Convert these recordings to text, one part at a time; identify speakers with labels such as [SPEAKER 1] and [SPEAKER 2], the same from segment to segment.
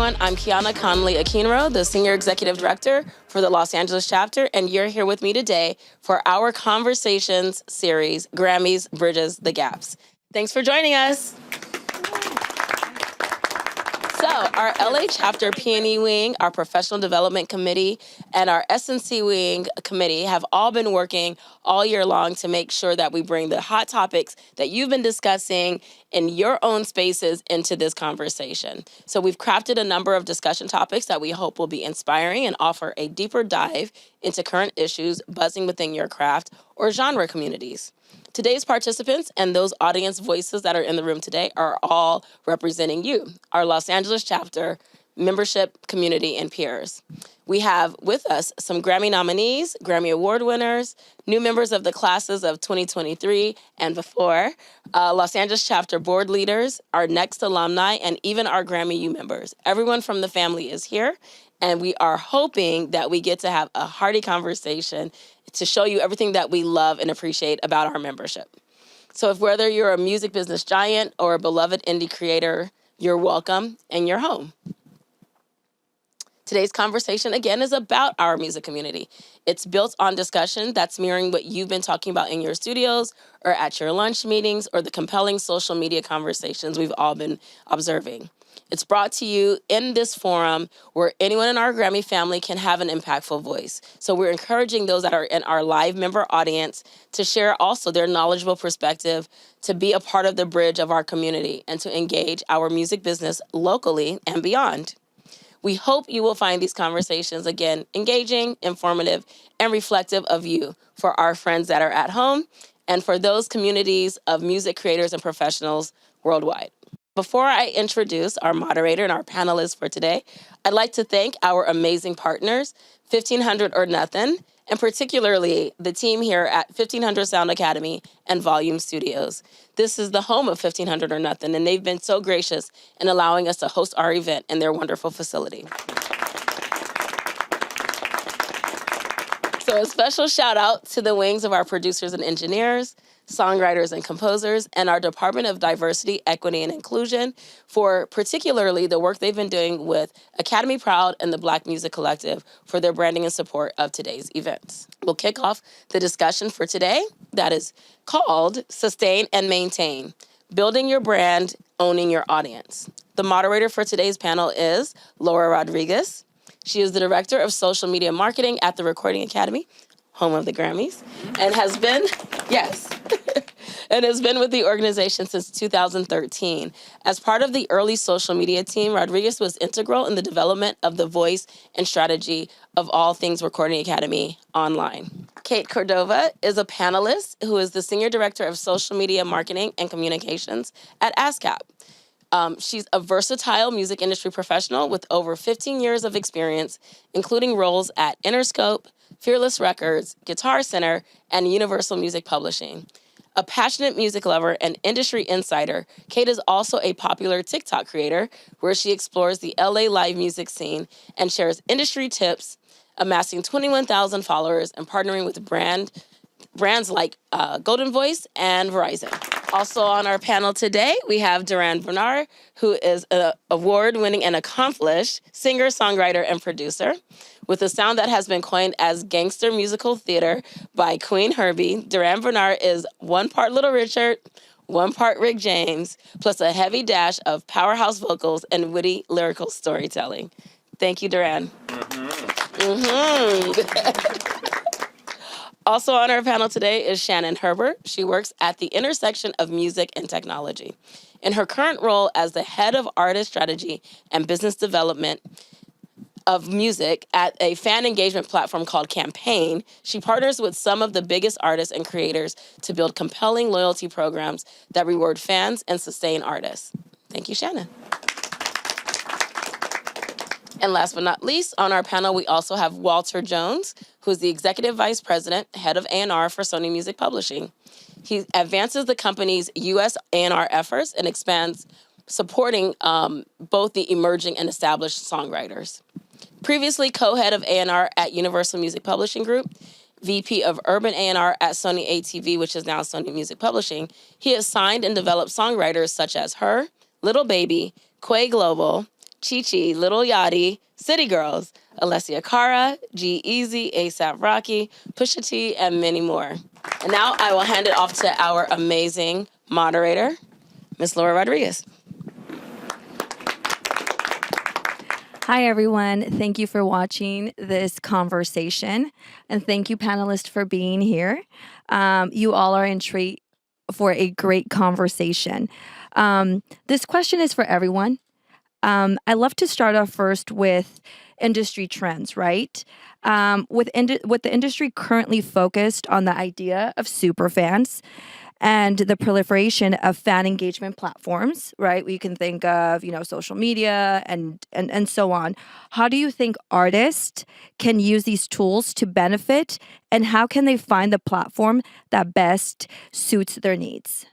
[SPEAKER 1] everyone. I'm Kiana Conley Akinro, the Senior Executive Director for the Los Angeles chapter, and you're here with me today for our Conversations series, Grammys Bridges the Gaps. Thanks for joining us. So our LA chapter P&E wing, our professional development committee, and our S&C wing committee have all been working all year long to make sure that we bring the hot topics that you've been discussing in your own spaces into this conversation. So we've crafted a number of discussion topics that we hope will be inspiring and offer a deeper dive into current issues buzzing within your craft or genre communities. Today's participants and those audience voices that are in the room today are all representing you, our Los Angeles chapter, membership, community, and peers. We have with us some Grammy nominees, Grammy Award winners, new members of the classes of 2023 and before, Los Angeles chapter board leaders, our next alumni, and even our Grammy U members. Everyone from the family is here, and we are hoping that we get to have a hearty conversation to show you everything that we love and appreciate about our membership. So if whether you're a music business giant or a beloved indie creator, you're welcome and you're home. Today's conversation, again, is about our music community. It's built on discussion that's mirroring what you've been talking about in your studios or at your lunch meetings or the compelling social media conversations we've all been observing. It's brought to you in this forum where anyone in our Grammy family can have an impactful voice. So we're encouraging those that are in our live member audience to share also their knowledgeable perspective, to be a part of the bridge of our community, and to engage our music business locally and beyond. We hope you will find these conversations, again, engaging, informative, and reflective of you for our friends that are at home and for those communities of music creators and professionals worldwide. Before I introduce our moderator and our panelists for today, I'd like to thank our amazing partners, 1500 or Nothing, and particularly the team here at 1500 Sound Academy and Volume Studios. This is the home of 1500 or Nothing, and they've been so gracious in allowing us to host our event in their wonderful facility. So a special shout out to the wings of our producers and engineers, songwriters and composers, and our Department of Diversity, Equity, and Inclusion for particularly the work they've been doing with Academy Proud and the Black Music Collective for their branding and support of today's events. We'll kick off the discussion for today that is called Sustain and Maintain, Building Your Brand, Owning Your Audience. The moderator for today's panel is Laura Rodriguez. She is the Director of Social Media Marketing at the Recording Academy, home of the Grammys, and has been, and has been with the organization since 2013. As part of the early social media team, Rodriguez was integral in the development of the voice and strategy of all things Recording Academy online. Kate Cordova is a panelist who is the Senior Director of Social Media Marketing and Communications at ASCAP. She's a versatile music industry professional with over 15 years of experience, including roles at Interscope, Fearless Records, Guitar Center, and Universal Music Publishing. A passionate music lover and industry insider, Kate is also a popular TikTok creator where she explores the LA live music scene and shares industry tips, amassing 21,000 followers and partnering with brands like Golden Voice and Verizon. Also on our panel today, we have Duran Bernard, who is an award-winning and accomplished singer, songwriter, and producer. With a sound that has been coined as gangster musical theater by Queen Herbie, Duran Bernard is one part Little Richard, one part Rick James, plus a heavy dash of powerhouse vocals and witty lyrical storytelling. Thank you, Duran. Also on our panel today is Shannon Herbert. She works at the intersection of music and technology. In her current role as the head of artist strategy and business development of music at a fan engagement platform called Campaign, she partners with some of the biggest artists and creators to build compelling loyalty programs that reward fans and sustain artists. Thank you, Shannon. And last but not least, on our panel, we also have Walter Jones, who is the Executive Vice President, Head of A&R for Sony Music Publishing. He advances the company's U.S. A&R efforts and expands supporting both the emerging and established songwriters. Previously co-head of A&R at Universal Music Publishing Group, VP of Urban A&R at Sony ATV, which is now Sony Music Publishing, he has signed and developed songwriters such as Her, Little Baby, Quay Global, Chi Chi, Little Yachty, City Girls, Alessia Cara, G-Eazy, A$AP Rocky, Pusha T, and many more. And now I will hand it off to our amazing moderator, Miss Laura Rodriguez.
[SPEAKER 2] Hi, everyone. Thank you for watching this conversation. And thank you, panelists, for being here. You all are in treat for a great conversation. This question is for everyone. I love to start off first with industry trends, right? With the industry currently focused on the idea of superfans and the proliferation of fan engagement platforms, right? We can think of, social media and so on. How do you think artists can use these tools to benefit, and how can they find the platform that best suits their needs?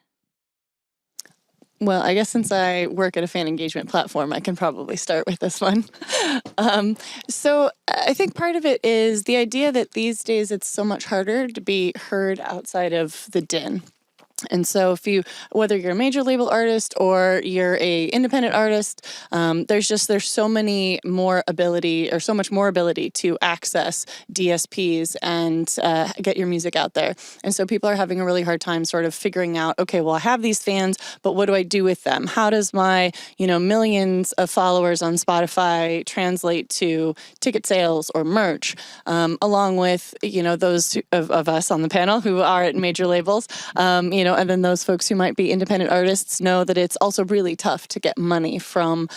[SPEAKER 3] Well, I guess since I work at a fan engagement platform, I can probably start with this one. So I think part of it is the idea that these days it's so much harder to be heard outside of the din. And so whether you're a major label artist or you're a independent artist, there's so much more ability to access DSPs and get your music out there. And so people are having a really hard time sort of figuring out, okay, well, I have these fans, but what do I do with them? How does my, millions of followers on Spotify translate to ticket sales or merch? Along with, those of us on the panel who are at major labels, and then those folks who might be independent artists know that it's also really tough to get money from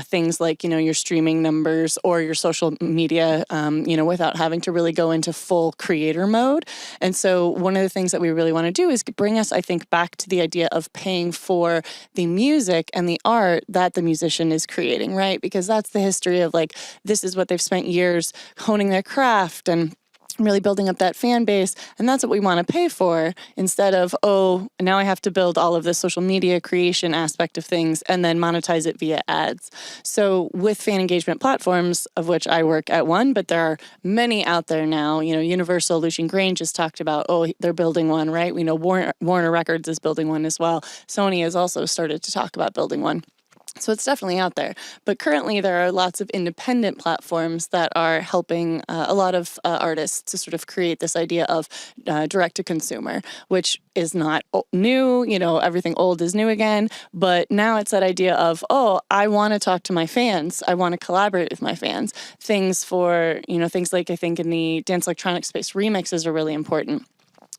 [SPEAKER 3] things like, your streaming numbers or your social media, without having to really go into full creator mode. And so one of the things that we really want to do is bring us, I think, back to the idea of paying for the music and the art that the musician is creating, right? Because that's the history of this is what they've spent years honing their craft and really building up that fan base. And that's what we want to pay for, instead of, now I have to build all of this social media creation aspect of things and then monetize it via ads. So with fan engagement platforms, of which I work at one, but there are many out there now, Universal, Lucian Grange just talked about, they're building one, right? We know Warner Records is building one as well. Sony has also started to talk about building one. So it's definitely out there. But currently there are lots of independent platforms that are helping a lot of artists to sort of create this idea of direct to consumer, which is not new. Everything old is new again. But now it's that idea of, I want to talk to my fans. I want to collaborate with my fans. Things like, I think in the dance electronic space, remixes are really important.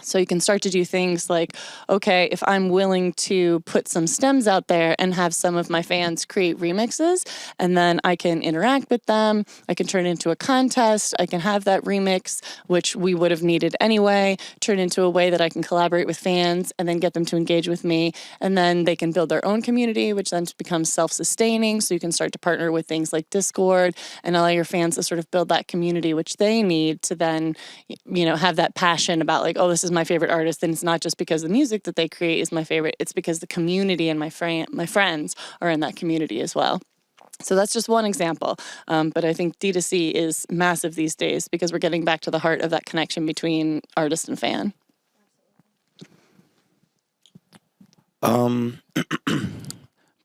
[SPEAKER 3] So you can start to do things like, okay, if I'm willing to put some stems out there and have some of my fans create remixes, and then I can interact with them, I can turn it into a contest, I can have that remix, which we would have needed anyway, turn into a way that I can collaborate with fans and then get them to engage with me. And then they can build their own community, which then becomes self-sustaining. So you can start to partner with things like Discord and allow your fans to sort of build that community, which they need to then, have that passion about this is my favorite artist. And it's not just because the music that they create is my favorite, it's because the community and my friends are in that community as well. So that's just one example. But I think D2C is massive these days because we're getting back to the heart of that connection between artist and fan.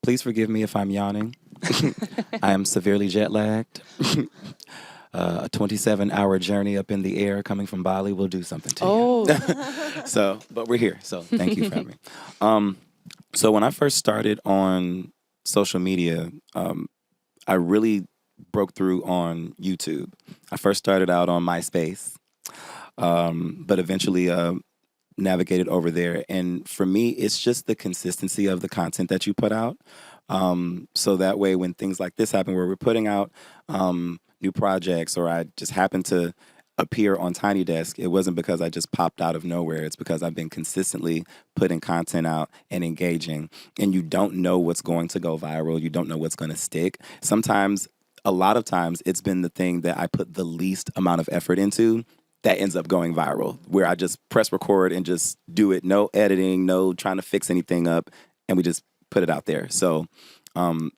[SPEAKER 4] Please forgive me if I'm yawning. I am severely jet lagged. A 27-hour journey up in the air coming from Bali will do something to you. But we're here, so thank you for having me. So when I first started on social media, I really broke through on YouTube. I first started out on MySpace, but eventually navigated over there. And for me, it's just the consistency of the content that you put out. So that way, when things like this happen, where we're putting out new projects, or I just happen to appear on Tiny Desk, it wasn't because I just popped out of nowhere. It's because I've been consistently putting content out and engaging. And you don't know what's going to go viral. You don't know what's going to stick. A lot of times, it's been the thing that I put the least amount of effort into that ends up going viral, where I just press record and just do it. No editing, no trying to fix anything up. And we just put it out there. So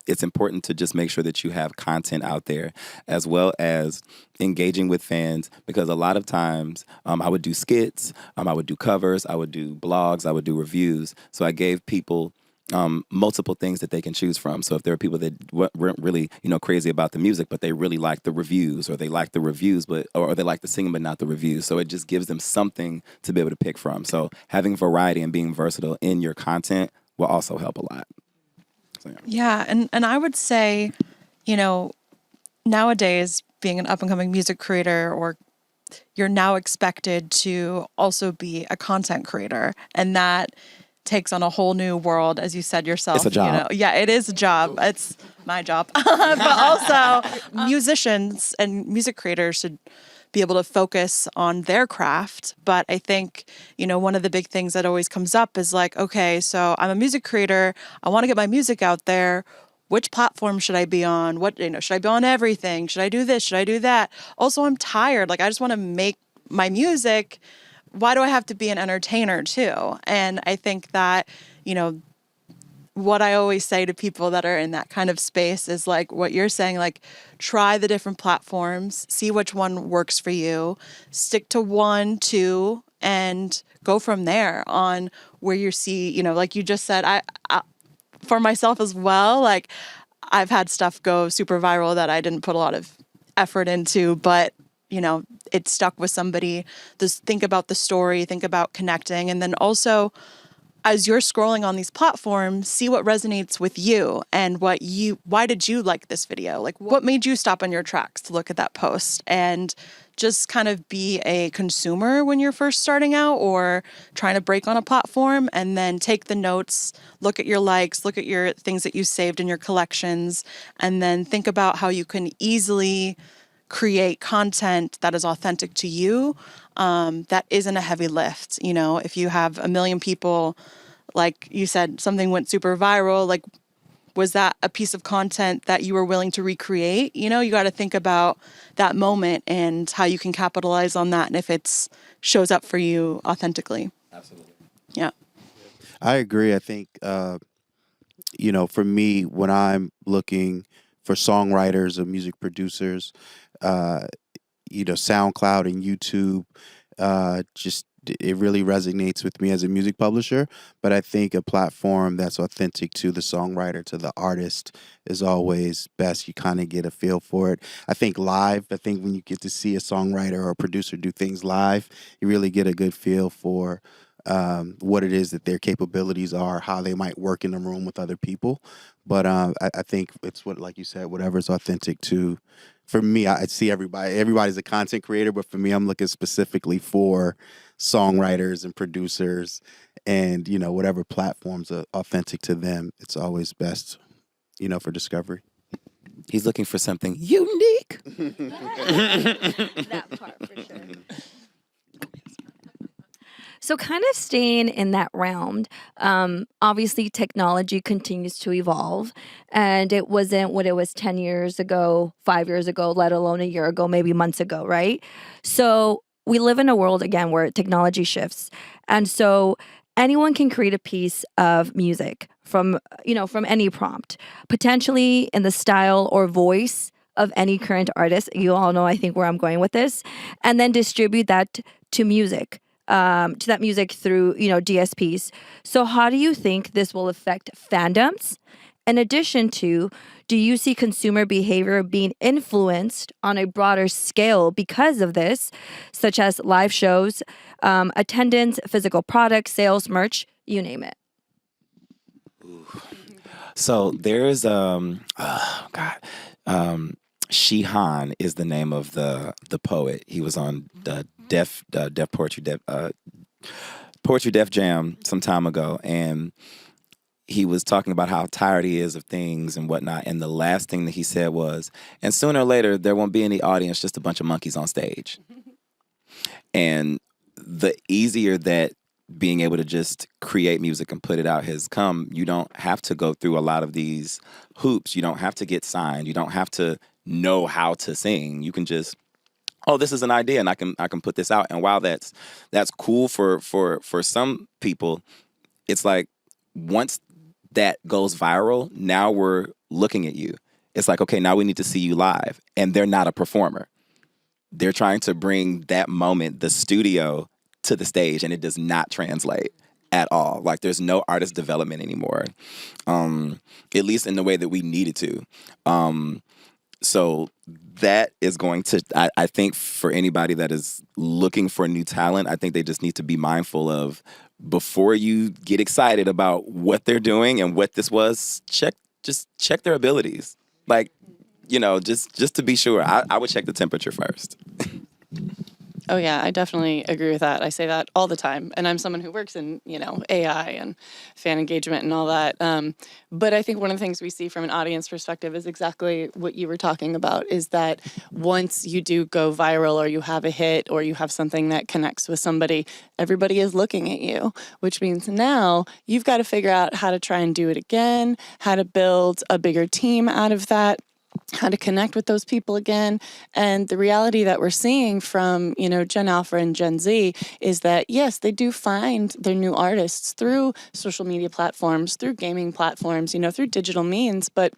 [SPEAKER 4] it's important to just make sure that you have content out there, as well as engaging with fans, because a lot of times I would do skits, I would do covers, I would do blogs, I would do reviews. So I gave people multiple things that they can choose from. So if there are people that weren't really, crazy about the music, but they really like the reviews, or they like the reviews, or they like the singing, but not the reviews. So it just gives them something to be able to pick from. So having variety and being versatile in your content will also help a lot. So,
[SPEAKER 5] Yeah. And I would say, nowadays, being an up and coming music creator, or you're now expected to also be a content creator. And that takes on a whole new world, as you said yourself.
[SPEAKER 4] It's a job.
[SPEAKER 5] Yeah, it is a job. It's my job. But also, musicians and music creators should be able to focus on their craft. But I think, one of the big things that always comes up is like, okay, so I'm a music creator. I want to get my music out there. Which platform should I be on? Should I be on everything? Should I do this? Should I do that? Also, I'm tired. Like, I just want to make my music. Why do I have to be an entertainer too? And I think that, what I always say to people that are in that kind of space is like what you're saying, like try the different platforms, see which one works for you, stick to 1, 2, and go from there on where you see, like you just said, I for myself as well, like I've had stuff go super viral that I didn't put a lot of effort into, but it stuck with somebody. Just think about the story, think about connecting. And then also, as you're scrolling on these platforms, see what resonates with you and why did you like this video? Like, what made you stop on your tracks to look at that post? And just kind of be a consumer when you're first starting out or trying to break on a platform, and then take the notes, look at your likes, look at your things that you saved in your collections, and then think about how you can easily create content that is authentic to you, that isn't a heavy lift. If you have 1 million people, like you said, something went super viral, like, was that a piece of content that you were willing to recreate? You got to think about that moment and how you can capitalize on that, and if it shows up for you authentically.
[SPEAKER 4] Absolutely.
[SPEAKER 5] Yeah.
[SPEAKER 6] I agree. I think, for me, when I'm looking for songwriters or music producers, SoundCloud and YouTube, it really resonates with me as a music publisher. But I think a platform that's authentic to the songwriter, to the artist, is always best. You kind of get a feel for it. I think when you get to see a songwriter or a producer do things live, you really get a good feel for what it is that their capabilities are, how they might work in the room with other people. But I think it's like you said, whatever's authentic to. For me, I see everybody's a content creator, but for me, I'm looking specifically for songwriters and producers, and whatever platforms are authentic to them. It's always best, for discovery.
[SPEAKER 4] He's looking for something unique.
[SPEAKER 2] That part for sure. So kind of staying in that realm, obviously technology continues to evolve, and it wasn't what it was 10 years ago, 5 years ago, let alone a year ago, maybe months ago, right? So we live in a world, again, where technology shifts. And so anyone can create a piece of music from any prompt, potentially in the style or voice of any current artist. You all know, I think, where I'm going with this, and then distribute that to music. To that music through, DSPs. So how do you think this will affect fandoms? In addition to, do you see consumer behavior being influenced on a broader scale because of this, such as live shows, attendance, physical products, sales, merch, you name it?
[SPEAKER 4] So there's Shihan is the name of the poet. He was on the Def Poetry Def Jam some time ago, and he was talking about how tired he is of things and whatnot. And the last thing that he said was, "And sooner or later there won't be any audience, just a bunch of monkeys on stage." And the easier that being able to just create music and put it out has come, you don't have to go through a lot of these hoops. You don't have to get signed. You don't have to know how to sing. You can just, oh, this is an idea, and I can put this out. And while that's cool for some people, it's like once that goes viral, now we're looking at you. It's like, okay, now we need to see you live, and they're not a performer. They're trying to bring that moment, the studio, to the stage, and it does not translate. at all. Like there's no artist development anymore, at least in the way that we needed to. So that is going to, I think for anybody that is looking for new talent, I think they just need to be mindful of, before you get excited about what they're doing and what this was, just check their abilities. Like, just to be sure, I would check the temperature first.
[SPEAKER 3] Oh yeah, I definitely agree with that. I say that all the time, and I'm someone who works in AI and fan engagement and all that. But I think one of the things we see from an audience perspective is exactly what you were talking about. Is that once you do go viral, or you have a hit, or you have something that connects with somebody, everybody is looking at you, which means now you've got to figure out how to try and do it again, how to build a bigger team out of that, how to connect with those people again. And the reality that we're seeing from, Gen Alpha and Gen Z is that, yes, they do find their new artists through social media platforms, through gaming platforms, through digital means, but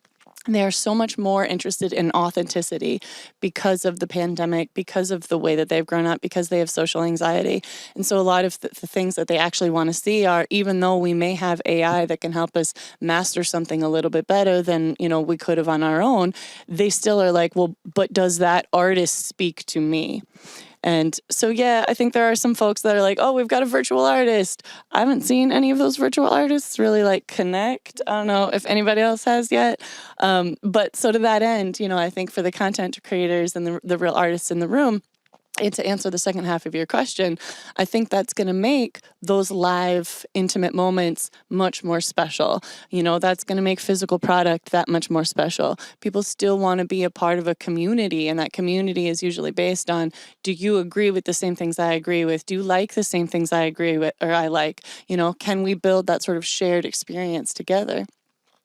[SPEAKER 3] they are so much more interested in authenticity because of the pandemic, because of the way that they've grown up, because they have social anxiety. And so a lot of the things that they actually want to see are, even though we may have AI that can help us master something a little bit better than, we could have on our own, they still are like, well, but does that artist speak to me? And so, yeah, I think there are some folks that are like, oh, we've got a virtual artist. I haven't seen any of those virtual artists really connect. I don't know if anybody else has yet. But so to that end, I think for the content creators and the real artists in the room, and to answer the second half of your question, I think that's going to make those live, intimate moments much more special. That's going to make physical product that much more special. People still want to be a part of a community, and that community is usually based on, do you agree with the same things I agree with? Do you like the same things I agree with or I like? Can we build that sort of shared experience together?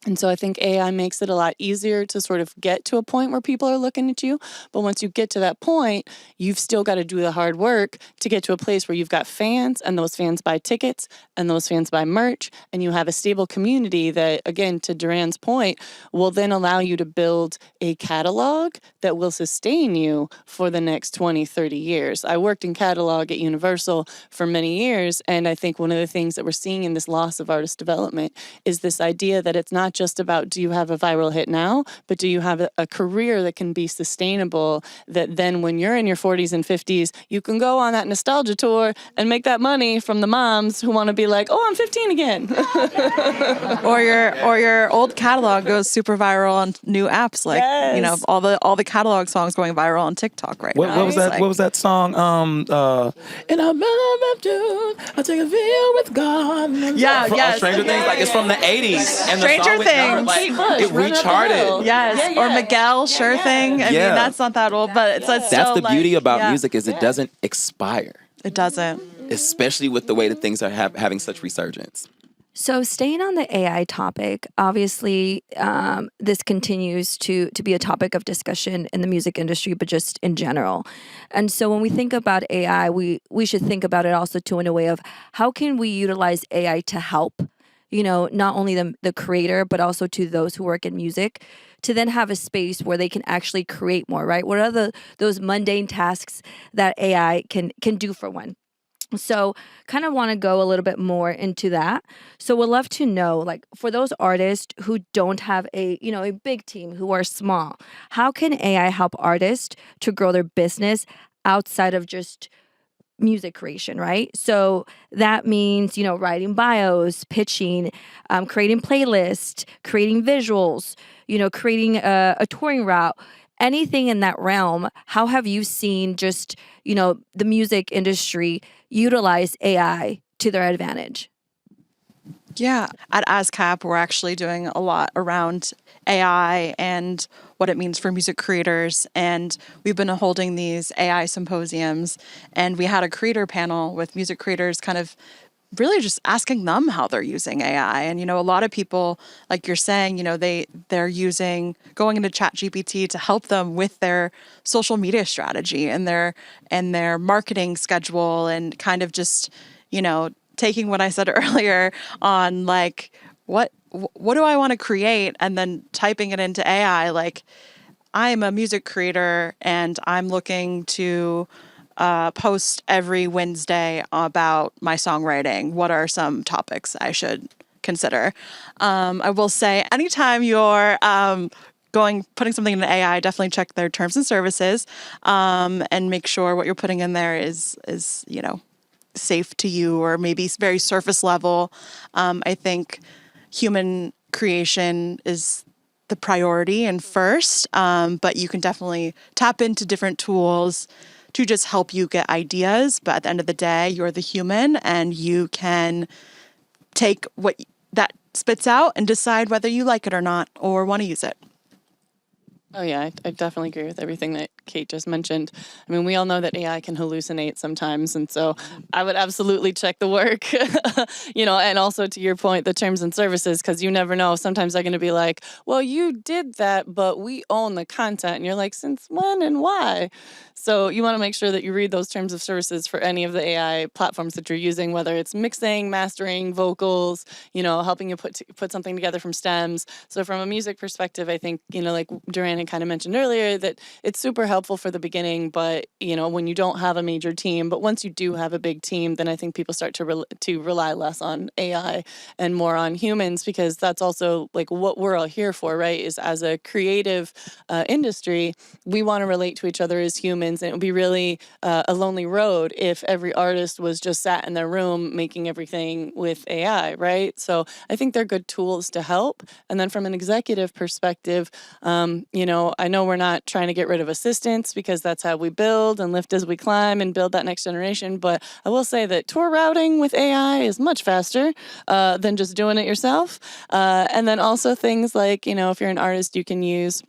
[SPEAKER 3] And so I think AI makes it a lot easier to sort of get to a point where people are looking at you. But once you get to that point, you've still got to do the hard work to get to a place where you've got fans, and those fans buy tickets, and those fans buy merch, and you have a stable community that, again, to Duran's point, will then allow you to build a catalog that will sustain you for the next 20, 30 years. I worked in catalog at Universal for many years, and I think one of the things that we're seeing in this loss of artist development is this idea that it's not just about, do you have a viral hit now, but do you have a career that can be sustainable, that then when you're in your 40s and 50s, you can go on that nostalgia tour and make that money from the moms who want to be like, oh, I'm 15 again.
[SPEAKER 5] or your old catalog goes super viral on new apps, like
[SPEAKER 1] Yes.
[SPEAKER 5] all the catalog songs going viral on TikTok right now.
[SPEAKER 4] What was that? What was that song? And I take a view with God. Stranger Things, like it's from the 80s. And
[SPEAKER 5] Stranger Things.
[SPEAKER 4] It recharted.
[SPEAKER 5] Yes, or Miguel, Sure Thing. I mean, that's not that old, but it's
[SPEAKER 4] That's
[SPEAKER 5] still
[SPEAKER 4] the beauty about
[SPEAKER 5] yeah.
[SPEAKER 4] music, is it doesn't expire,
[SPEAKER 5] It doesn't.
[SPEAKER 4] especially with the way that things are having such resurgence.
[SPEAKER 2] So staying on the AI topic, obviously, this continues to be a topic of discussion in the music industry, but just in general. And so when we think about AI, we should think about it also too in a way of, how can we utilize AI to help, not only the creator, but also to those who work in music, to then have a space where they can actually create more, right? What are those mundane tasks that AI can do for one? So kind of want to go a little bit more into that. So we'd love to know, like, for those artists who don't have a big team, who are small, how can AI help artists to grow their business outside of just music creation, right? So that means, writing bios, pitching, creating playlists, creating visuals, creating a touring route, anything in that realm. How have you seen just, the music industry utilize AI to their advantage?
[SPEAKER 5] Yeah. At ASCAP, we're actually doing a lot around AI and what it means for music creators. And we've been holding these AI symposiums, and we had a creator panel with music creators kind of really just asking them how they're using AI. And, a lot of people, like you're saying, they're going into ChatGPT to help them with their social media strategy and their marketing schedule, and kind of just, taking what I said earlier on, like, what do I want to create? And then typing it into AI, like, I'm a music creator and I'm looking to post every Wednesday about my songwriting. What are some topics I should consider? I will say, anytime you're putting something in AI, definitely check their terms and services, and make sure what you're putting in there is safe to you, or maybe very surface level. I think human creation is the priority and first, but you can definitely tap into different tools to just help you get ideas. But at the end of the day, you're the human, and you can take what that spits out and decide whether you like it or not, or want to use it.
[SPEAKER 3] Oh, yeah, I definitely agree with everything that Kate just mentioned. I mean, we all know that AI can hallucinate sometimes. And so I would absolutely check the work, and also to your point, the terms and services, because you never know. Sometimes they're going to be like, well, you did that, but we own the content. And you're like, since when and why? So you want to make sure that you read those terms of services for any of the AI platforms that you're using, whether it's mixing, mastering, vocals, helping you put something together from stems. So from a music perspective, I think, like Duran kind of mentioned earlier, that it's super helpful for the beginning, but when you don't have a major team, but once you do have a big team, then I think people start to rely less on AI and more on humans, because that's also like what we're all here for, right? Is as a creative industry, we want to relate to each other as humans, and it would be really a lonely road if every artist was just sat in their room making everything with AI, right? So I think they're good tools to help. And then from an executive perspective, I know we're not trying to get rid of assistants, because that's how we build and lift as we climb and build that next generation. But I will say that tour routing with AI is much faster than just doing it yourself. And then also things like, if you're an artist, you can use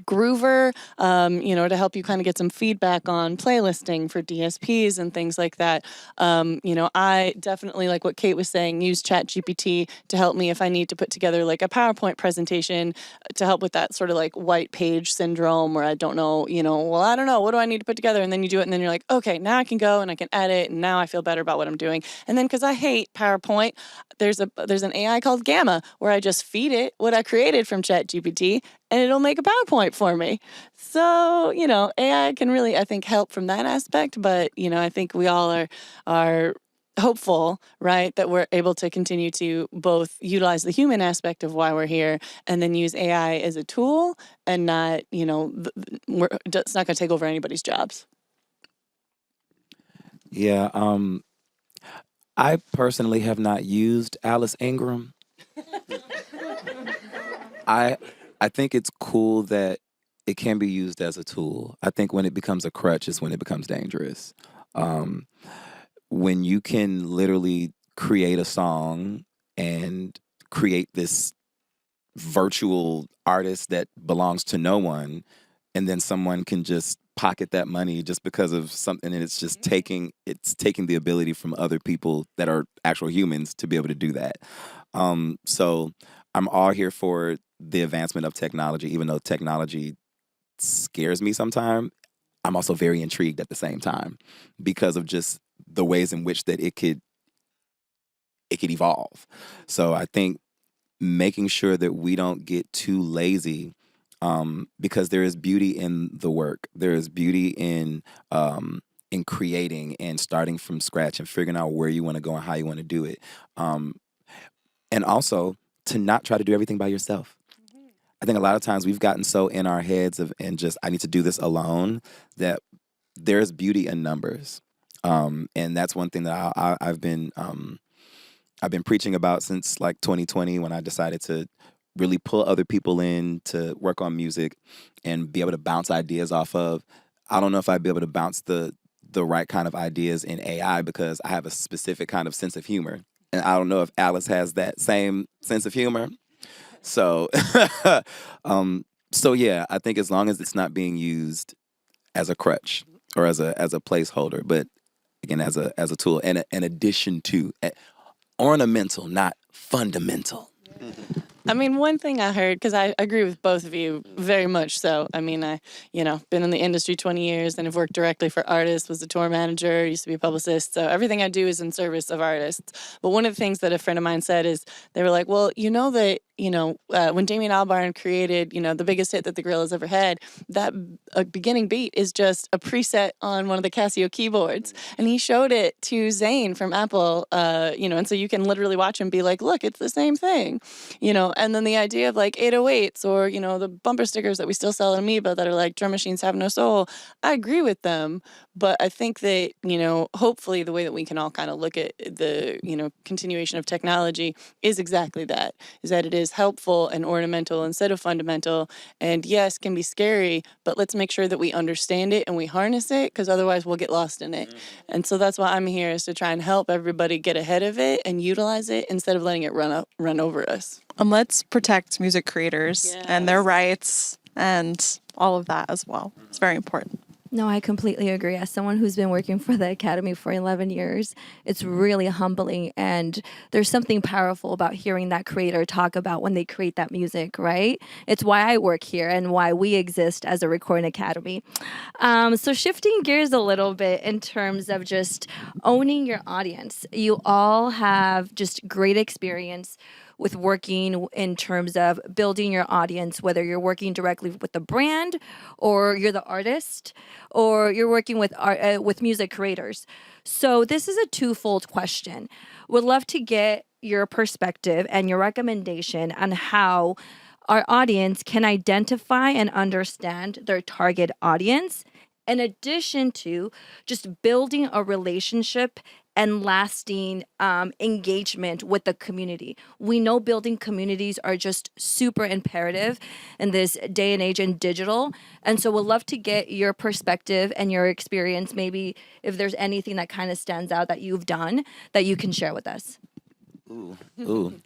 [SPEAKER 3] Groover, to help you kind of get some feedback on playlisting for DSPs and things like that. I definitely, like what Kate was saying, use ChatGPT to help me if I need to put together like a PowerPoint presentation to help with that sort of like white page syndrome where I don't know, well, I don't know, what do I need to put together? And then you do it, and then you're like, okay, now I can go and I can edit, and now I feel better about what I'm doing. And then because I hate PowerPoint, there's an AI called Gamma where I just feed it what I created from ChatGPT, and it'll make a PowerPoint for me. So, AI can really, I think, help from that aspect. But, I think we all are hopeful, right, that we're able to continue to both utilize the human aspect of why we're here, and then use AI as a tool, and not, it's not going to take over anybody's jobs.
[SPEAKER 4] Yeah, I personally have not used Alice Ingram. I think it's cool that it can be used as a tool. I think when it becomes a crutch is when it becomes dangerous. When you can literally create a song and create this virtual artist that belongs to no one, and then someone can just pocket that money just because of something, and it's just taking the ability from other people that are actual humans to be able to do that. So I'm all here for the advancement of technology, even though technology scares me sometimes. I'm also very intrigued at the same time because of just the ways in which that it could evolve. So I think making sure that we don't get too lazy, because there is beauty in the work. There is beauty in creating and starting from scratch and figuring out where you want to go and how you want to do it. And also to not try to do everything by yourself. I think a lot of times we've gotten so in our heads and just, I need to do this alone, that there's beauty in numbers. And that's one thing that I've been preaching about since like 2020, when I decided to really pull other people in to work on music and be able to bounce ideas off of. I don't know if I'd be able to bounce the right kind of ideas in AI, because I have a specific kind of sense of humor. And I don't know if Alice has that same sense of humor. So, so yeah, I think as long as it's not being used as a crutch or as a placeholder, but again, as a tool and an addition to, ornamental, not fundamental.
[SPEAKER 3] I mean, one thing I heard, because I agree with both of you very much so. I mean, I, been in the industry 20 years and have worked directly for artists, was a tour manager, used to be a publicist. So everything I do is in service of artists. But one of the things that a friend of mine said is, they were like, well, that when Damien Albarn created, the biggest hit that the Gorillaz ever had, that beginning beat is just a preset on one of the Casio keyboards. And he showed it to Zane from Apple, and so you can literally watch him be like, look, it's the same thing, and then the idea of like 808s or, the bumper stickers that we still sell at Amoeba that are like drum machines have no soul. I agree with them, but I think that, hopefully the way that we can all kind of look at the, continuation of technology is exactly that, is that it is helpful and ornamental instead of fundamental. And yes, can be scary, but let's make sure that we understand it and we harness it, because otherwise we'll get lost in it. And so that's why I'm here, is to try and help everybody get ahead of it and utilize it instead of letting it run over us.
[SPEAKER 5] Let's protect music creators and their rights and all of that as well. It's very important.
[SPEAKER 2] No, I completely agree. As someone who's been working for the Academy for 11 years, it's really humbling. And there's something powerful about hearing that creator talk about when they create that music, right? It's why I work here and why we exist as a recording academy. So shifting gears a little bit in terms of just owning your audience. You all have just great experience with working in terms of building your audience, whether you're working directly with the brand or you're the artist or you're working with music creators. So this is a twofold question. Would love to get your perspective and your recommendation on how our audience can identify and understand their target audience, in addition to just building a relationship and lasting engagement with the community. We know building communities are just super imperative in this day and age in digital. And so we'd love to get your perspective and your experience, maybe if there's anything that kind of stands out that you've done that you can share with us.
[SPEAKER 4] Ooh.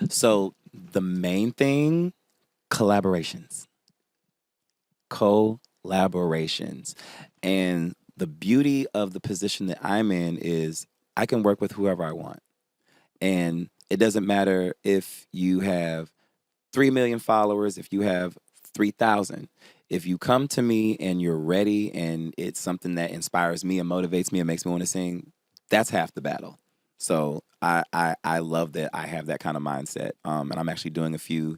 [SPEAKER 4] So the main thing, collaborations. And the beauty of the position that I'm in is I can work with whoever I want. And it doesn't matter if you have 3 million followers, if you have 3,000. If you come to me and you're ready and it's something that inspires me and motivates me and makes me want to sing, that's half the battle. So I love that I have that kind of mindset. And I'm actually doing a few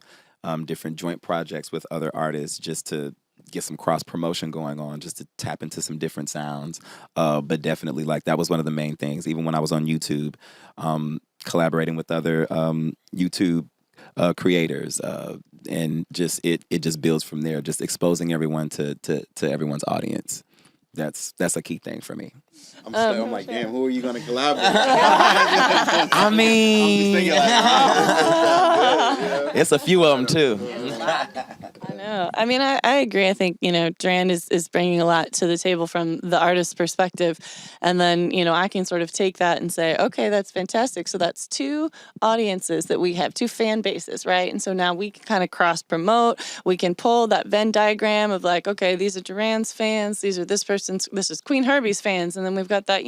[SPEAKER 4] different joint projects with other artists just to get some cross promotion going on, just to tap into some different sounds. But definitely, like, that was one of the main things. Even when I was on YouTube, collaborating with other YouTube creators, and just it just builds from there. Just exposing everyone to everyone's audience. That's a key thing for me.
[SPEAKER 6] I'm like, damn, who are you going to collaborate with?
[SPEAKER 4] I mean, it's a few of them too.
[SPEAKER 3] I know. I mean, I agree. I think, Duran is bringing a lot to the table from the artist's perspective. And then, I can sort of take that and say, okay, that's fantastic. So that's two audiences that we have, two fan bases, right? And so now we can kind of cross promote. We can pull that Venn diagram of like, okay, these are Duran's fans. These are this is Queen Herbie's fans. And then we've got that,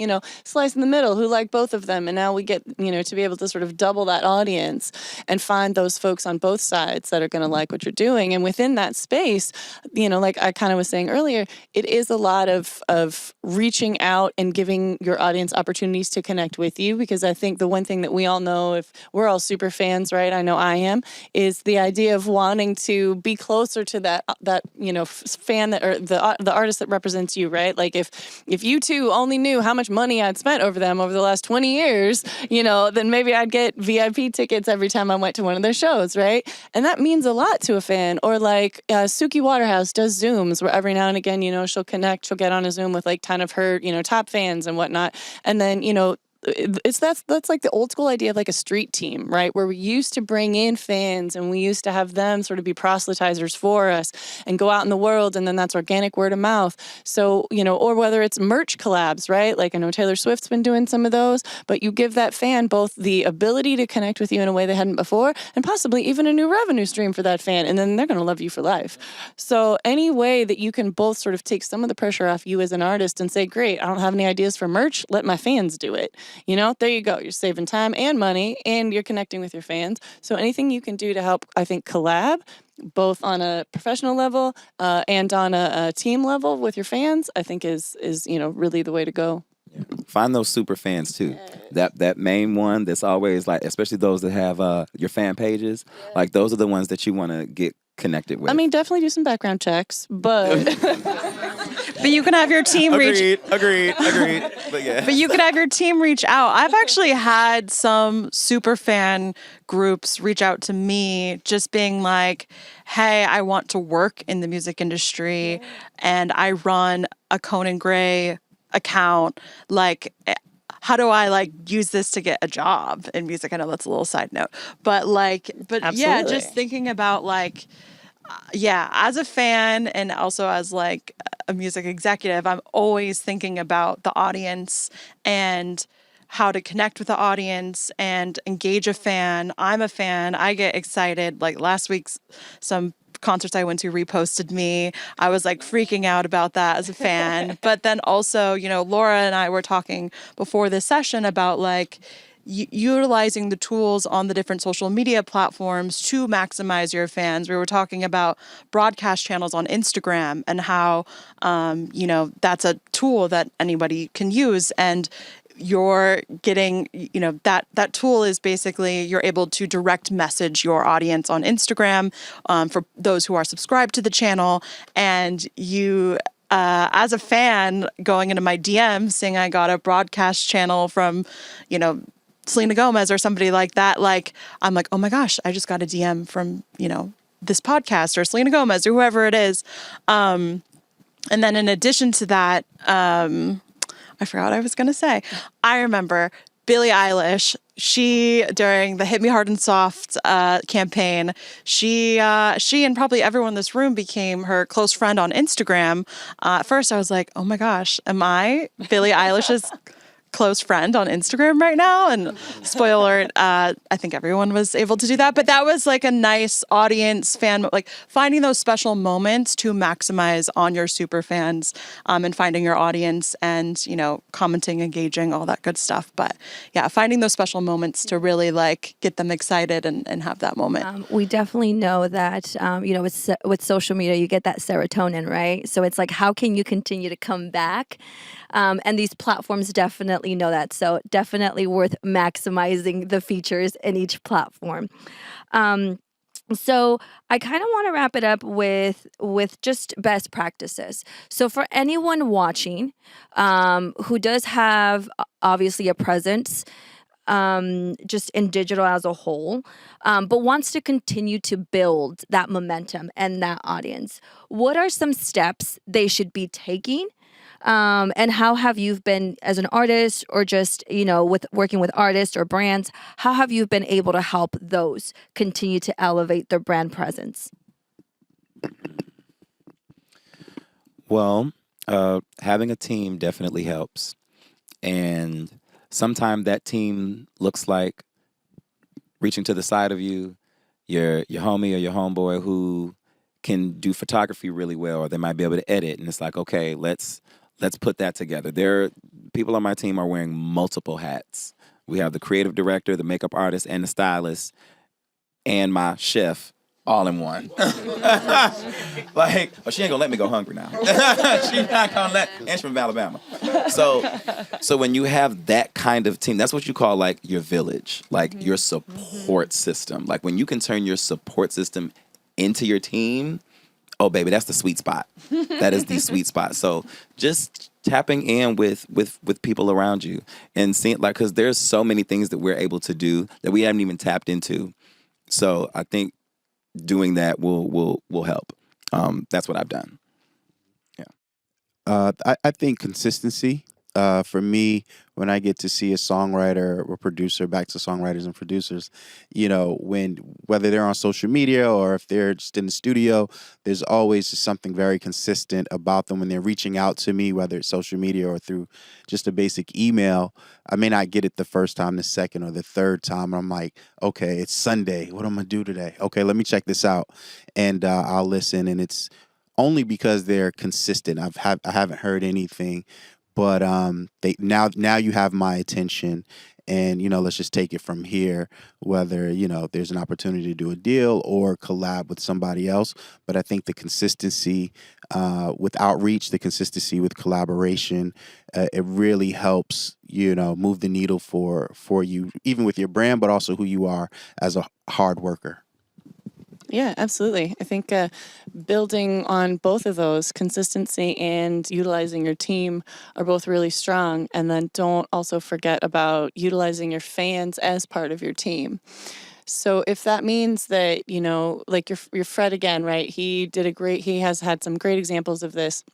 [SPEAKER 3] slice in the middle who like both of them. And now we get, to be able to sort of double that audience and find those folks on both sides that are going to like what you're doing. And within that space, like I kind of was saying earlier, it is a lot of reaching out and giving your audience opportunities to connect with you. Because I think the one thing that we all know, if we're all super fans, right? I know I am, is the idea of wanting to be closer to that fan that, or the artist that represents you, right? Like if you two only knew how much money I'd spent over them over the last 20 years, then maybe I'd get VIP tickets every time I went to one of their shows, right? And that means a lot to a fan. Or like Suki Waterhouse does Zooms where every now and again, she'll get on a Zoom with like 10 of her, top fans and whatnot. And then, that's like the old school idea of like a street team, right? Where we used to bring in fans and we used to have them sort of be proselytizers for us and go out in the world, and then that's organic word of mouth. So, or whether it's merch collabs, right? Like I know Taylor Swift's been doing some of those, but you give that fan both the ability to connect with you in a way they hadn't before and possibly even a new revenue stream for that fan, and then they're going to love you for life. So any way that you can both sort of take some of the pressure off you as an artist and say, great, I don't have any ideas for merch, let my fans do it. There you go. You're saving time and money and you're connecting with your fans. So anything you can do to help, I think, collab both on a professional level and on a team level with your fans, I think is really the way to go.
[SPEAKER 4] Find those super fans too. That main one that's always like, especially those that have your fan pages, like those are the ones that you want to get connected with.
[SPEAKER 3] I mean, definitely do some background checks, but
[SPEAKER 5] But you can have your team reach.
[SPEAKER 4] Agreed. But yeah.
[SPEAKER 5] But you could have your team reach out. I've actually had some super fan groups reach out to me just being like, hey, I want to work in the music industry and I run a Conan Gray account. Like, how do I like use this to get a job in music? I know that's a little side note, but yeah,
[SPEAKER 3] Absolutely.
[SPEAKER 5] just thinking about like, as a fan and also as like a music executive, I'm always thinking about the audience and how to connect with the audience and engage a fan. I'm a fan. I get excited. Like last week's some concerts I went to reposted me. I was like freaking out about that as a fan. But then also, Laura and I were talking before this session about like utilizing the tools on the different social media platforms to maximize your fans. We were talking about broadcast channels on Instagram and how, that's a tool that anybody can use. And you're getting, that tool is basically you're able to direct message your audience on Instagram for those who are subscribed to the channel. And you, as a fan, going into my DMs saying I got a broadcast channel from, Selena Gomez or somebody like that, like, I'm like, oh my gosh, I just got a DM from, this podcast or Selena Gomez or whoever it is. And then in addition to that, I forgot what I was going to say. I remember Billie Eilish, she, during the Hit Me Hard and Soft campaign, she and probably everyone in this room became her close friend on Instagram. At first I was like, oh my gosh, am I Billie Eilish's close friend on Instagram right now? And spoiler alert, I think everyone was able to do that. But that was like a nice audience fan, like finding those special moments to maximize on your super fans and finding your audience and, commenting, engaging, all that good stuff. But yeah, finding those special moments to really like get them excited and have that moment.
[SPEAKER 2] We definitely know that, with social media, you get that serotonin, right? So it's like, how can you continue to come back? And these platforms definitely know that. So definitely worth maximizing the features in each platform. So I kind of want to wrap it up with just best practices. So for anyone watching who does have obviously a presence just in digital as a whole, but wants to continue to build that momentum and that audience, what are some steps they should be taking? And how have you been as an artist or just, with working with artists or brands, how have you been able to help those continue to elevate their brand presence?
[SPEAKER 4] Well, having a team definitely helps. And sometimes that team looks like reaching to the side of you, your homie or your homeboy who can do photography really well, or they might be able to edit. And it's like, okay, let's put that together. People on my team are wearing multiple hats. We have the creative director, the makeup artist, and the stylist, and my chef all in one. She ain't gonna let me go hungry now. She's not gonna let, and she's from Alabama. So when you have that kind of team, that's what you call like your village, like your support system. Like when you can turn your support system into your team, oh baby, that's the sweet spot. That is the sweet spot. So just tapping in with people around you and seeing, like, because there's so many things that we're able to do that we haven't even tapped into. So I think doing that will help. That's what I've done. Yeah.
[SPEAKER 6] I think consistency. For me, when I get to see a songwriter or producer, back to songwriters and producers, whether they're on social media or if they're just in the studio, there's always just something very consistent about them when they're reaching out to me, whether it's social media or through just a basic email. I may not get it the first time, the second or the third time. I'm like, okay, it's Sunday. What am I going to do today? Okay, let me check this out. And I'll listen. And it's only because they're consistent. I haven't heard anything. But now you have my attention, and let's just take it from here, whether there's an opportunity to do a deal or collab with somebody else. But I think the consistency with outreach, the consistency with collaboration, it really helps move the needle for you, even with your brand, but also who you are as a hard worker.
[SPEAKER 3] Yeah, absolutely. I think building on both of those, consistency and utilizing your team, are both really strong. And then don't also forget about utilizing your fans as part of your team. So if that means that, like your Fred again, right? He has had some great examples of this.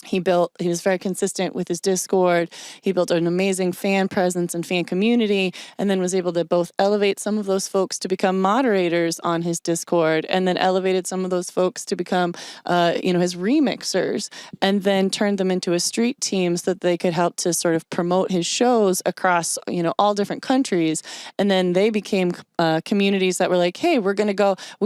[SPEAKER 3] He was very consistent with his Discord. He built an amazing fan presence and fan community, and then was able to both elevate some of those folks to become moderators on his Discord, and then elevated some of those folks to become, his remixers, and then turned them into a street team so that they could help to sort of promote his shows across, all different countries. And then they became communities that were like, hey, we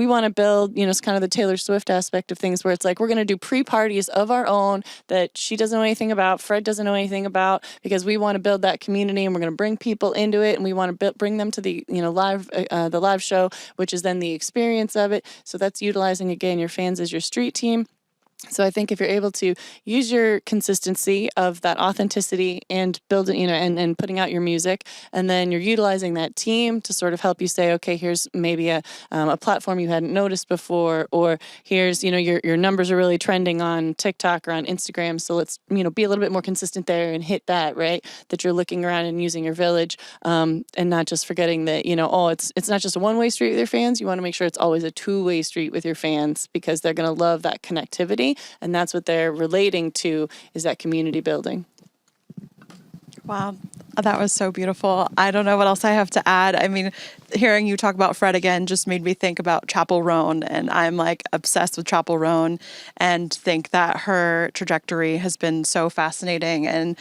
[SPEAKER 3] want to build, it's kind of the Taylor Swift aspect of things, where it's like, we're going to do pre-parties of our own that she doesn't know anything about, Fred doesn't know anything about, because we want to build that community, and we're going to bring people into it, and we want to bring them to the the live show, which is then the experience of it. So that's utilizing again your fans as your street team. So I think if you're able to use your consistency of that authenticity and building, and putting out your music, and then you're utilizing that team to sort of help you say, okay, here's maybe a platform you hadn't noticed before, or here's, your numbers are really trending on TikTok or on Instagram. So let's, be a little bit more consistent there and hit that, right? That you're looking around and using your village, and not just forgetting that, it's not just a one-way street with your fans. You want to make sure it's always a two-way street with your fans, because they're going to love that connectivity. And that's what they're relating to, is that community building.
[SPEAKER 5] Wow, that was so beautiful. I don't know what else I have to add. I mean, hearing you talk about Fred again just made me think about Chapel Roan, and I'm like obsessed with Chapel Roan, and think that her trajectory has been so fascinating. And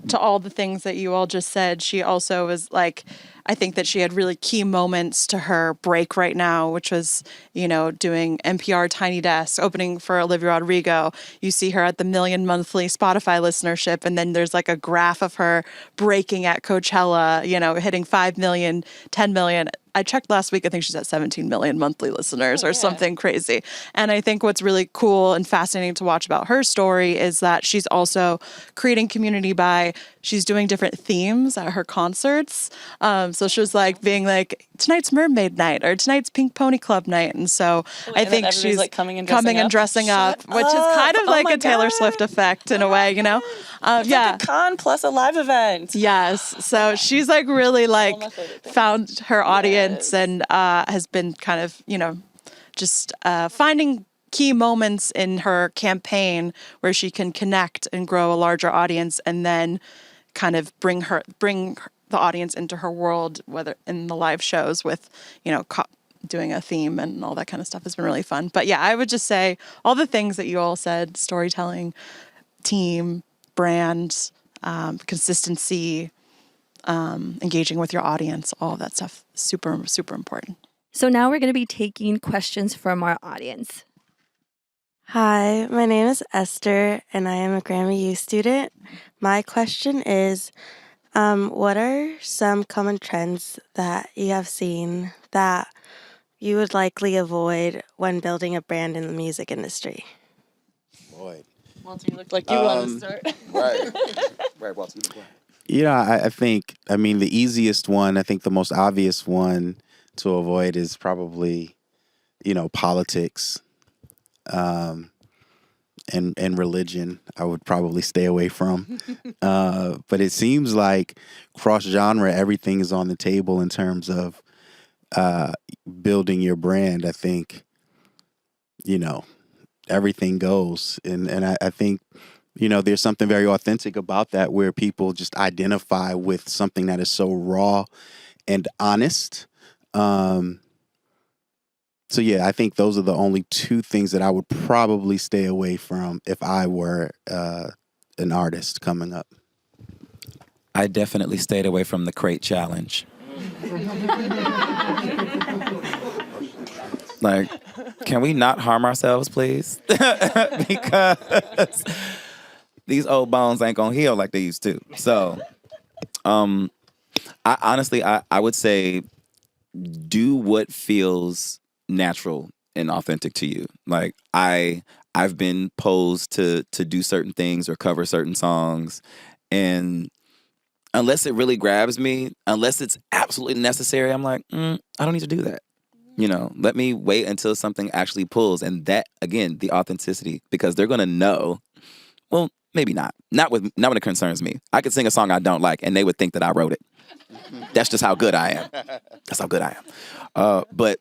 [SPEAKER 5] to all the things that you all just said, she also was like, I think that she had really key moments to her break right now, which was, doing NPR Tiny Desk, opening for Olivia Rodrigo. You see her at the 1 million monthly Spotify listenership, and then there's like a graph of her breaking at Coachella, hitting 5 million, 10 million. I checked last week, I think she's at 17 million monthly listeners or something crazy. And I think what's really cool and fascinating to watch about her story is that she's also creating community by, she's doing different themes at her concerts. So she was like being like, tonight's Mermaid Night or tonight's Pink Pony Club Night. And so I think she's
[SPEAKER 3] like coming and
[SPEAKER 5] dressing up, which is kind of like a Taylor Swift effect in a way,
[SPEAKER 3] It's like a con plus a live event.
[SPEAKER 5] Yes. So she's like really like found her audience and has been kind of, just finding key moments in her campaign where she can connect and grow a larger audience, and then kind of bring the audience into her world, whether in the live shows with, doing a theme and all that kind of stuff has been really fun. But yeah, I would just say all the things that you all said: storytelling, team, brand, consistency, engaging with your audience, all of that stuff, super, super important.
[SPEAKER 2] So now we're going to be taking questions from our audience.
[SPEAKER 7] Hi, my name is Esther, and I am a Grammy U student. My question is, what are some common trends that you have seen that you would likely avoid when building a brand in the music industry?
[SPEAKER 6] Boy.
[SPEAKER 3] Walter, you look like you want to start.
[SPEAKER 4] Right, Walter.
[SPEAKER 6] I think, the easiest one, I think the most obvious one to avoid is probably, politics, and religion. I would probably stay away from. But it seems like cross-genre, everything is on the table in terms of building your brand. I think, everything goes. And I think, there's something very authentic about that, where people just identify with something that is so raw and honest. So yeah, I think those are the only two things that I would probably stay away from if I were an artist coming up.
[SPEAKER 4] I definitely stayed away from the crate challenge. Like, can we not harm ourselves, please? Because these old bones ain't gonna heal like they used to. So, I would say do what feels natural and authentic to you. Like I've been posed to do certain things or cover certain songs, and unless it really grabs me, unless it's absolutely necessary, I'm like, I don't need to do that. Let me wait until something actually pulls, and that again, the authenticity, because they're gonna know. Well, maybe not. Not when it concerns me. I could sing a song I don't like, and they would think that I wrote it. That's just how good I am. That's how good I am. But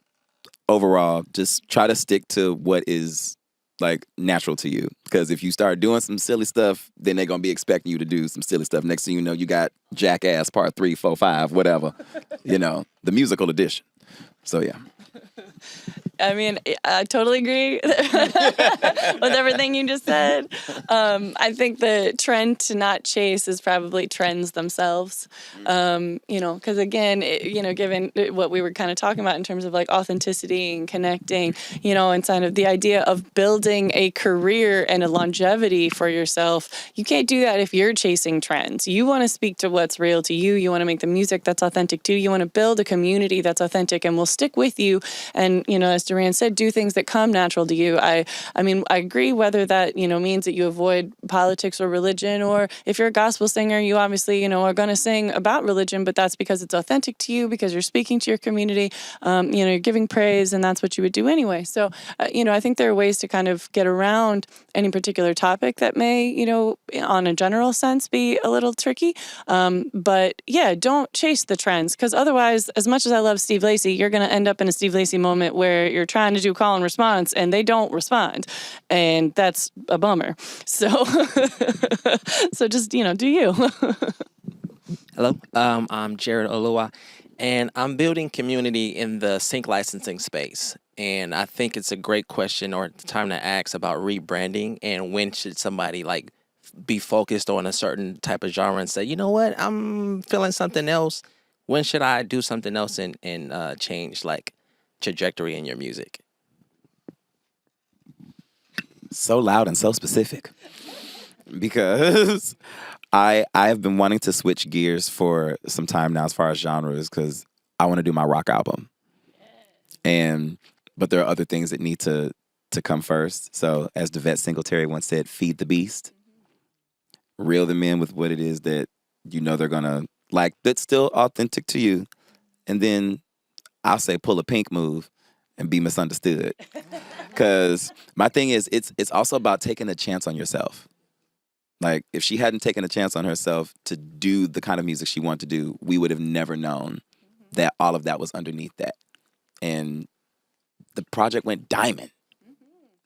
[SPEAKER 4] overall, just try to stick to what is like natural to you. Because if you start doing some silly stuff, then they're gonna be expecting you to do some silly stuff. Next thing you know, you got Jackass Part 3, 4, 5, whatever. The musical edition. So yeah.
[SPEAKER 3] I mean, I totally agree with everything you just said. I think the trend to not chase is probably trends themselves. Because again, given what we were kind of talking about in terms of like authenticity and connecting, and kind of the idea of building a career and a longevity for yourself, you can't do that if you're chasing trends. You want to speak to what's real to you. You want to make the music that's authentic to you. You want to build a community that's authentic and will stick with you. And, as Duran said, do things that come natural to you. I mean, I agree whether that, means that you avoid politics or religion, or if you're a gospel singer, you obviously, are going to sing about religion, but that's because it's authentic to you, because you're speaking to your community, you're giving praise, and that's what you would do anyway. So, I think there are ways to kind of get around any particular topic that may, on a general sense, be a little tricky. But yeah, don't chase the trends, because otherwise, as much as I love Steve Lacy, you're going to end up in a Steve Lacy moment where you're trying to do call and response and they don't respond. And that's a bummer. So, so just, do you.
[SPEAKER 8] Hello, I'm Jared Olua, and I'm building community in the sync licensing space. And I think it's a great question or time to ask about rebranding and when should somebody be focused on a certain type of genre and say, you know what, I'm feeling something else. When should I do something else and change trajectory in your music?
[SPEAKER 4] So loud and so specific. Because I've been wanting to switch gears for some time now as far as genres, because I want to do my rock album. But there are other things that need to come first. So as Devette Singletary once said, feed the beast. Reel them in with what it is that they're gonna like, that's still authentic to you. And then I'll say pull a Pink move and be misunderstood. Because my thing is, it's also about taking a chance on yourself. Like, if she hadn't taken a chance on herself to do the kind of music she wanted to do, we would have never known that all of that was underneath that. And the project went diamond.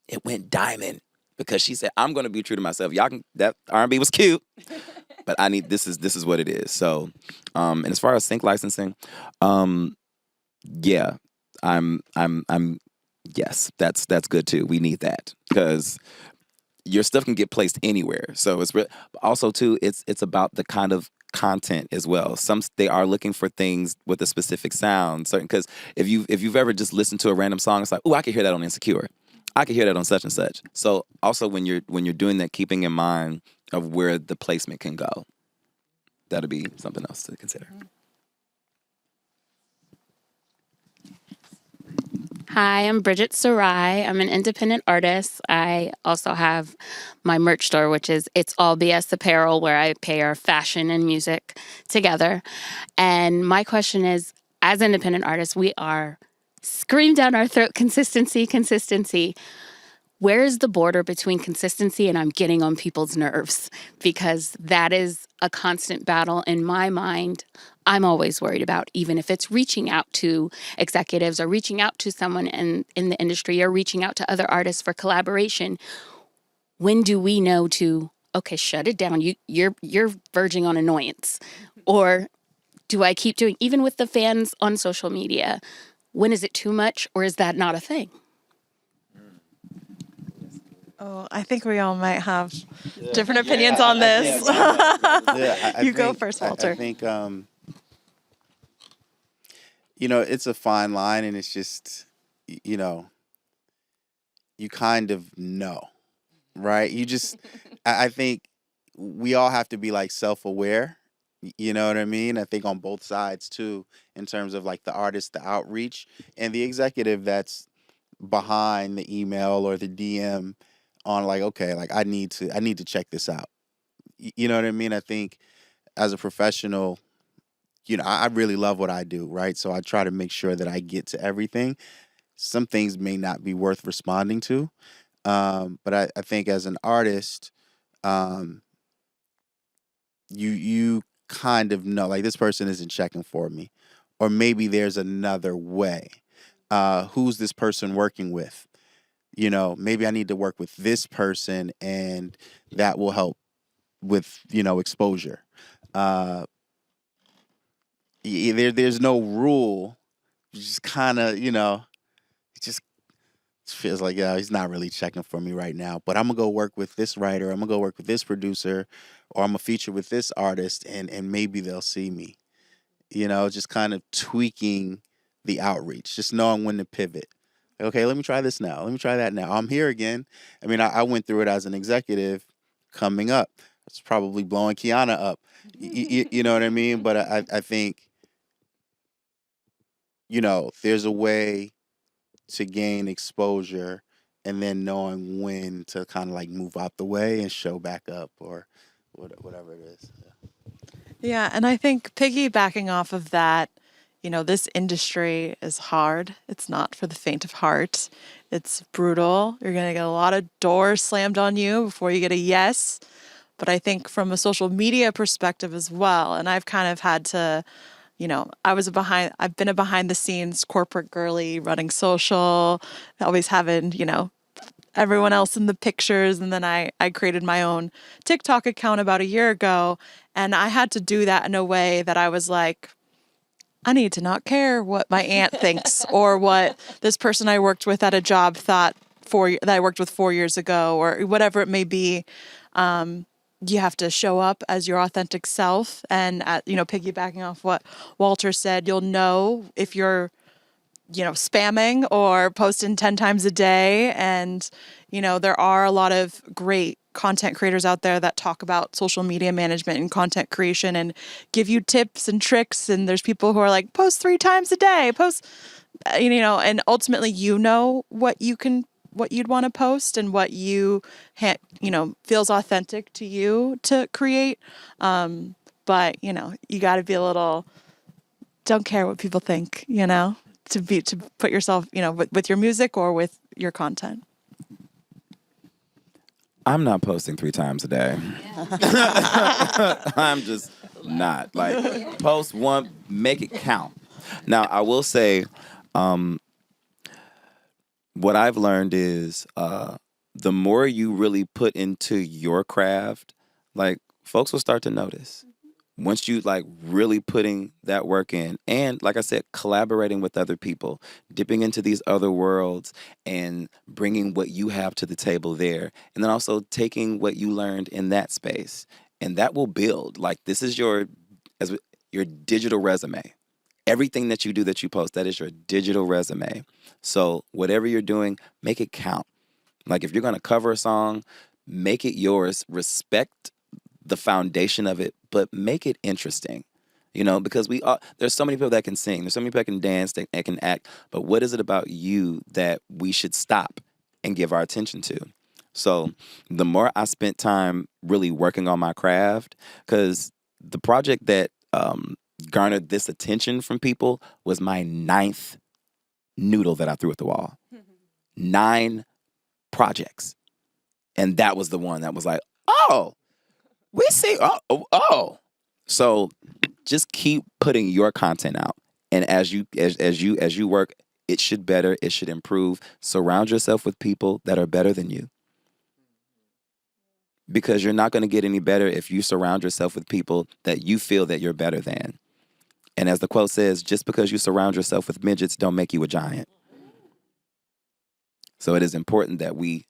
[SPEAKER 4] It went diamond because she said, I'm going to be true to myself. That R&B was cute, but this is what it is. So, and as far as sync licensing, yeah, yes, that's good too. We need that because your stuff can get placed anywhere. So it's also too, it's about the kind of content as well. They are looking for things with a specific sound. Certain, because if you've ever just listened to a random song, it's like, oh, I can hear that on Insecure. I can hear that on such and such. So also when you're doing that, keeping in mind of where the placement can go. That'll be something else to consider.
[SPEAKER 9] Hi, I'm Bridget Sarai. I'm an independent artist. I also have my merch store, which is It's All BS Apparel, where I pair fashion and music together. And my question is, as independent artists, we are screamed down our throat, consistency. Where's the border between consistency and I'm getting on people's nerves? Because that is a constant battle in my mind. I'm always worried about, even if it's reaching out to executives or reaching out to someone in the industry or reaching out to other artists for collaboration. When do we know to, okay, shut it down. You're verging on annoyance. Or do I keep doing, even with the fans on social media, when is it too much or is that not a thing?
[SPEAKER 5] Oh, I think we all might have different opinions on this. You go first, Walter.
[SPEAKER 6] I think, it's a fine line, and it's just, you kind of know, right? I think we all have to be like self-aware You know what I mean? I think on both sides too, in terms of like the artist, the outreach, and the executive that's behind the email or the DM on like, okay, like I need to check this out. You know what I mean? I think as a professional, I really love what I do, right? So I try to make sure that I get to everything. Some things may not be worth responding to, but I think as an artist, um, you kind of know like this person isn't checking for me, or maybe there's another way. Who's this person working with? Maybe I need to work with this person, and that will help with exposure. Uh, there's no rule. You just kind of it just feels like, yeah, he's not really checking for me right now. But I'm gonna go work with this writer. I'm gonna go work with this producer, or I'm gonna feature with this artist, and maybe they'll see me. Just kind of tweaking the outreach, just knowing when to pivot. Okay, let me try this now. Let me try that now. I'm here again. I mean, I went through it as an executive coming up. It's probably blowing Kiana up. You know what I mean? But I think, there's a way to gain exposure and then knowing when to kind of like move out the way and show back up or whatever it is.
[SPEAKER 5] Yeah, and I think piggybacking off of that, this industry is hard. It's not for the faint of heart. It's brutal. You're going to get a lot of doors slammed on you before you get a yes. But I think from a social media perspective as well, and I've kind of had to, I've been a behind the scenes corporate girly running social, always having, everyone else in the pictures. And then I created my own TikTok account about a year ago. And I had to do that in a way that I was like, I need to not care what my aunt thinks or what this person I worked with at a job thought that I worked with 4 years ago or whatever it may be. You have to show up as your authentic self. And, piggybacking off what Walter said, you'll know if you're spamming or posting 10 times a day. And, there are a lot of great content creators out there that talk about social media management and content creation and give you tips and tricks. And there's people who are like, post 3 times a day, and ultimately, what you'd want to post and what feels authentic to you to create. But, you got to be a little, don't care what people think, to put yourself, with your music or with your content.
[SPEAKER 4] I'm not posting 3 times a day. I'm just not. Like, post one, make it count. Now, I will say, what I've learned is the more you really put into your craft, like, folks will start to notice. Once you like really putting that work in and like I said, collaborating with other people, dipping into these other worlds and bringing what you have to the table there. And then also taking what you learned in that space and that will build like this is your digital resume. Everything that you do that you post, that is your digital resume. So whatever you're doing, make it count. Like if you're going to cover a song, make it yours. Respect the foundation of it, but make it interesting, because there's so many people that can sing. There's so many people that can dance, that can act. But what is it about you that we should stop and give our attention to? So the more I spent time really working on my craft, because the project that garnered this attention from people was my 9th noodle that I threw at the wall. 9 projects. And that was the one that was like, oh, we see. Oh. So just keep putting your content out. And as you work, it should better, it should improve. Surround yourself with people that are better than you. Because you're not going to get any better if you surround yourself with people that you feel that you're better than. And as the quote says, just because you surround yourself with midgets don't make you a giant. So it is important that we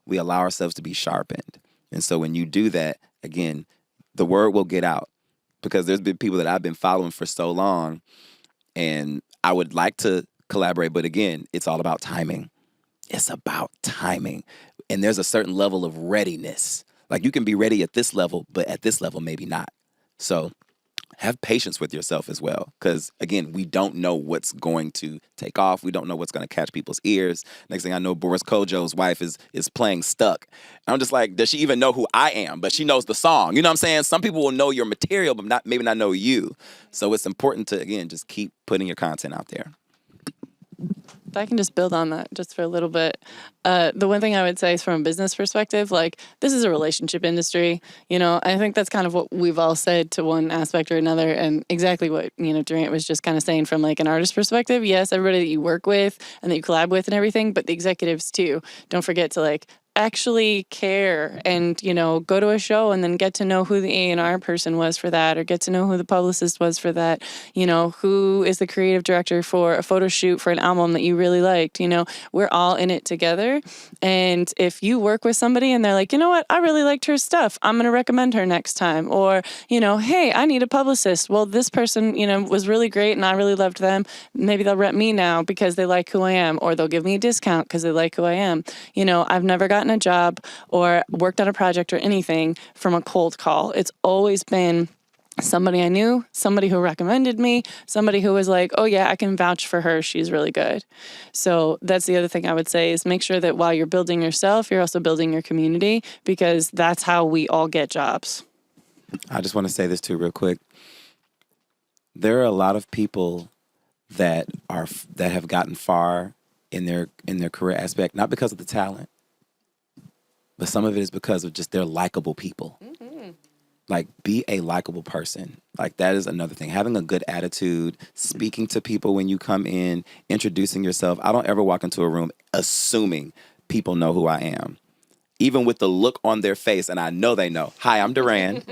[SPEAKER 4] allow ourselves to be sharpened. And so when you do that, again, the word will get out. Because there's been people that I've been following for so long, and I would like to collaborate, but again, it's all about timing. It's about timing. And there's a certain level of readiness. Like you can be ready at this level, but at this level, maybe not. So have patience with yourself as well. Because again, we don't know what's going to take off. We don't know what's going to catch people's ears. Next thing I know, Boris Kojo's wife is playing Stuck. And I'm just like, does she even know who I am? But she knows the song. You know what I'm saying? Some people will know your material, but maybe not know you. So it's important to, again, just keep putting your content out there.
[SPEAKER 3] If I can just build on that just for a little bit, the one thing I would say is from a business perspective, like, this is a relationship industry. You know, I think that's kind of what we've all said to one aspect or another, and exactly what, you know, Durant was just kind of saying from like an artist perspective. Yes, everybody that you work with and that you collab with and everything, but the executives too. Don't forget to like actually care and, you know, go to a show and then get to know who the A&R person was for that, or get to know who the publicist was for that, you know, who is the creative director for a photo shoot for an album that you really liked. You know, we're all in it together. And if you work with somebody and they're like, you know what, I really liked her stuff, I'm going to recommend her next time. Or, you know, hey, I need a publicist. Well, this person, you know, was really great and I really loved them. Maybe they'll rep me now because they like who I am, or they'll give me a discount because they like who I am. You know, I've never gotten a job or worked on a project or anything from a cold call. It's always been somebody I knew, somebody who recommended me, somebody who was like, oh yeah, I can vouch for her, she's really good. So that's the other thing I would say, is make sure that while you're building yourself, you're also building your community, because that's how we all get jobs.
[SPEAKER 4] I just want to say this too real quick. There are a lot of people that have gotten far in their career aspect, not because of the talent, but some of it is because of just they're likable people. Mm-hmm. Like, be a likable person. Like, that is another thing. Having a good attitude, speaking to people when you come in, introducing yourself. I don't ever walk into a room assuming people know who I am, even with the look on their face, and I know they know. Hi, I'm Duran.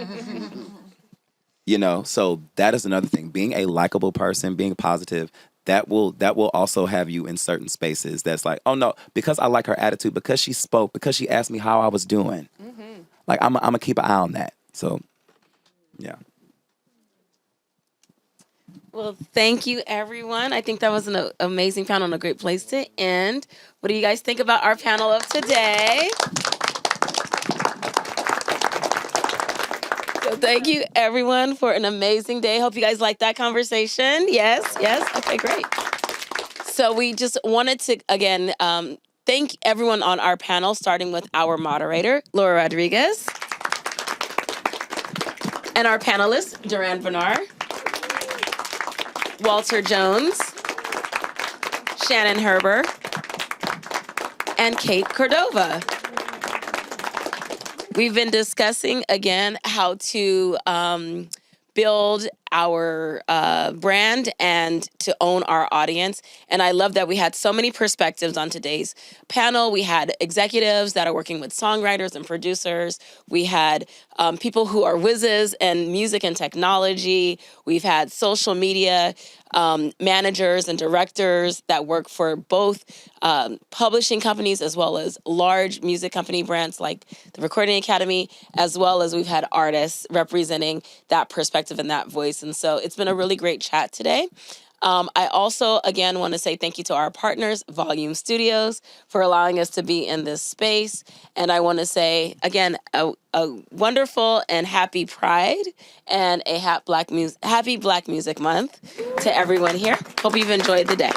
[SPEAKER 4] You know, so that is another thing. Being a likable person, being positive, that will also have you in certain spaces that's like, oh no, because I like her attitude, because she spoke, because she asked me how I was doing. Mm-hmm. Like, I'm gonna keep an eye on that. So, yeah.
[SPEAKER 1] Well, thank you, everyone. I think that was an amazing panel and a great place to end. What do you guys think about our panel of today? So thank you, everyone, for an amazing day. Hope you guys liked that conversation. Yes. Okay, great. So we just wanted to, again, thank everyone on our panel, starting with our moderator, Laura Rodriguez, and our panelists, Duran Bernard, Walter Jones, Shannon Herber, and Kate Cordova. We've been discussing, again, how to build our brand and to own our audience. And I love that we had so many perspectives on today's panel. We had executives that are working with songwriters and producers. We had people who are whizzes in music and technology. We've had social media managers and directors that work for both publishing companies as well as large music company brands like the Recording Academy, as well as we've had artists representing that perspective and that voice. And so it's been a really great chat today. I also, again, want to say thank you to our partners, Volume Studios, for allowing us to be in this space. And I want to say, again, a wonderful and happy Pride and a happy Black Music Month to everyone here. Hope you've enjoyed the day.